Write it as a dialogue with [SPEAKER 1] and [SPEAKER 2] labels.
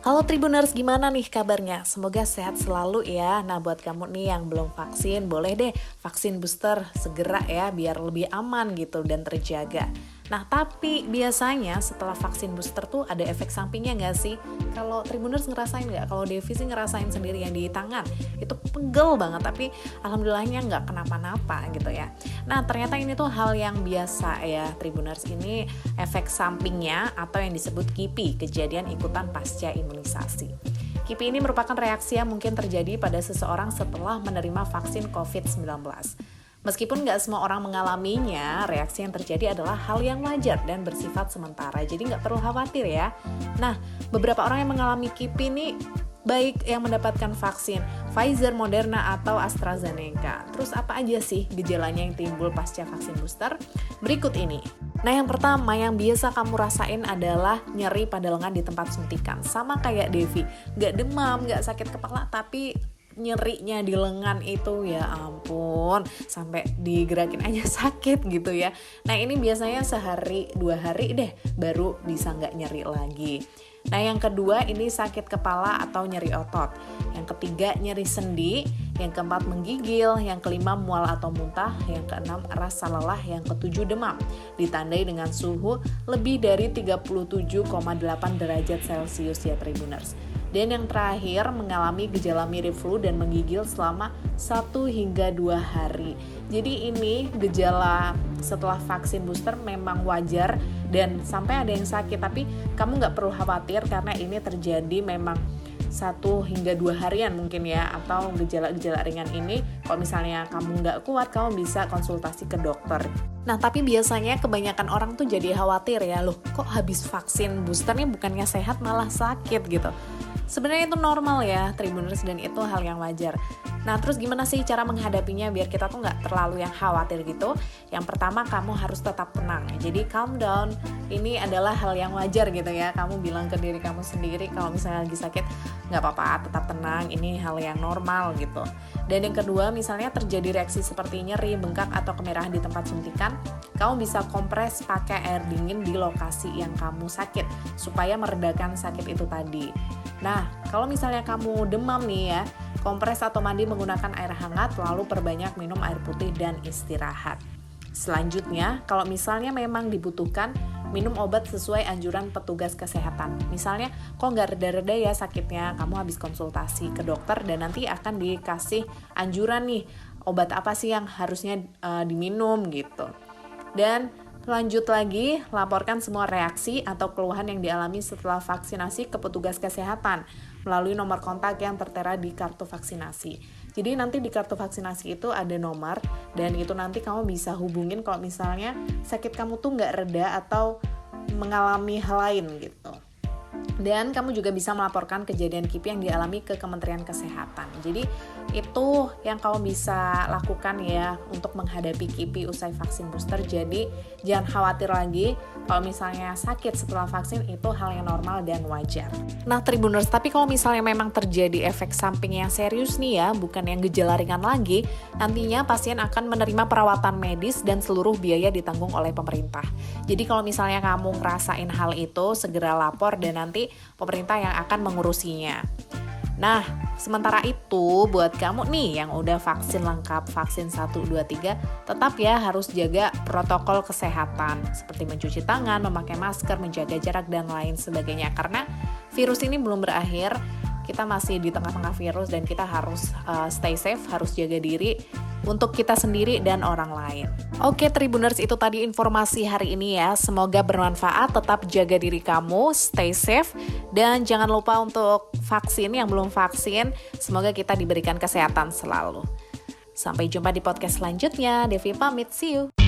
[SPEAKER 1] Halo Tribuners, gimana nih kabarnya? Semoga sehat selalu ya. Nah, buat kamu nih yang belum vaksin, boleh deh vaksin booster segera ya, biar lebih aman gitu dan terjaga. Nah, tapi biasanya setelah vaksin booster tuh ada efek sampingnya nggak sih? Kalau Tribuners ngerasain nggak? Kalau Devi sih ngerasain sendiri yang di tangan. Itu pegel banget, tapi alhamdulillahnya nggak kenapa-napa gitu ya. Nah, ternyata ini tuh hal yang biasa ya Tribuners. Ini efek sampingnya atau yang disebut KIPI, kejadian ikutan pasca imunisasi. KIPI ini merupakan reaksi yang mungkin terjadi pada seseorang setelah menerima vaksin COVID-19. Meskipun nggak semua orang mengalaminya, reaksi yang terjadi adalah hal yang wajar dan bersifat sementara, jadi nggak perlu khawatir ya. Nah, beberapa orang yang mengalami KIPI ini baik yang mendapatkan vaksin Pfizer, Moderna, atau AstraZeneca. Terus apa aja sih gejalanya yang timbul pasca vaksin booster? Berikut ini. Nah, yang pertama yang biasa kamu rasain adalah nyeri pada lengan di tempat suntikan. Sama kayak Devi, nggak demam, nggak sakit kepala, tapi nyerinya di lengan itu ya ampun, sampai digerakin aja sakit gitu ya. Nah, ini biasanya sehari 2 hari deh baru bisa nggak nyeri lagi. Nah, yang kedua ini sakit kepala atau nyeri otot. Yang ketiga nyeri sendi. Yang keempat menggigil. Yang kelima mual atau muntah. Yang keenam rasa lelah. Yang ketujuh demam. Ditandai dengan suhu lebih dari 37,8 derajat Celcius ya Tribuners. Dan yang terakhir mengalami gejala mirip flu dan menggigil selama 1 hingga 2 hari. Jadi ini gejala setelah vaksin booster memang wajar dan sampai ada yang sakit, tapi kamu nggak perlu khawatir karena ini terjadi memang 1 hingga 2 harian mungkin ya, atau gejala-gejala ringan ini kalau misalnya kamu nggak kuat, kamu bisa konsultasi ke dokter. Nah, tapi biasanya kebanyakan orang tuh jadi khawatir ya, loh kok habis vaksin boosternya bukannya sehat malah sakit gitu. Sebenarnya itu normal ya Tribuners, dan itu hal yang wajar. Nah, terus gimana sih cara menghadapinya biar kita tuh nggak terlalu yang khawatir gitu? Yang pertama, kamu harus tetap tenang. Jadi calm down, ini adalah hal yang wajar gitu ya. Kamu bilang ke diri kamu sendiri kalau misalnya lagi sakit, nggak apa-apa, tetap tenang, ini hal yang normal gitu. Dan yang kedua, misalnya terjadi reaksi seperti nyeri, bengkak, atau kemerahan di tempat suntikan, kamu bisa kompres pakai air dingin di lokasi yang kamu sakit, supaya meredakan sakit itu tadi. Nah, kalau misalnya kamu demam nih ya, kompres atau mandi menggunakan air hangat, lalu perbanyak minum air putih dan istirahat. Selanjutnya, kalau misalnya memang dibutuhkan, minum obat sesuai anjuran petugas kesehatan. Misalnya, kok nggak reda-reda ya sakitnya, kamu habis konsultasi ke dokter dan nanti akan dikasih anjuran nih, obat apa sih yang harusnya diminum gitu. Dan lanjut lagi, laporkan semua reaksi atau keluhan yang dialami setelah vaksinasi ke petugas kesehatan melalui nomor kontak yang tertera di kartu vaksinasi. Jadi nanti di kartu vaksinasi itu ada nomor, dan itu nanti kamu bisa hubungin kalau misalnya sakit kamu tuh nggak reda atau mengalami hal lain gitu. Dan kamu juga bisa melaporkan kejadian KIPI yang dialami ke Kementerian Kesehatan. Jadi itu yang kamu bisa lakukan ya untuk menghadapi KIPI usai vaksin booster. Jadi jangan khawatir lagi, kalau misalnya sakit setelah vaksin itu hal yang normal dan wajar. Nah Tribuners, tapi kalau misalnya memang terjadi efek samping yang serius nih ya, bukan yang gejala ringan lagi, nantinya pasien akan menerima perawatan medis dan seluruh biaya ditanggung oleh pemerintah. Jadi kalau misalnya kamu ngerasain hal itu, segera lapor dan nanti pemerintah yang akan mengurusinya. Nah, sementara itu buat kamu nih yang udah vaksin lengkap, vaksin 1, 2, 3, tetap ya harus jaga protokol kesehatan seperti mencuci tangan, memakai masker, menjaga jarak, dan lain sebagainya. Karena virus ini belum berakhir, kita masih di tengah-tengah virus dan kita harus stay safe, harus jaga diri untuk kita sendiri dan orang lain. Oke Tribuners, itu tadi informasi hari ini ya. Semoga bermanfaat, tetap jaga diri kamu, stay safe, dan jangan lupa untuk vaksin yang belum vaksin. Semoga kita diberikan kesehatan selalu. Sampai jumpa di podcast selanjutnya. Devi pamit, see you.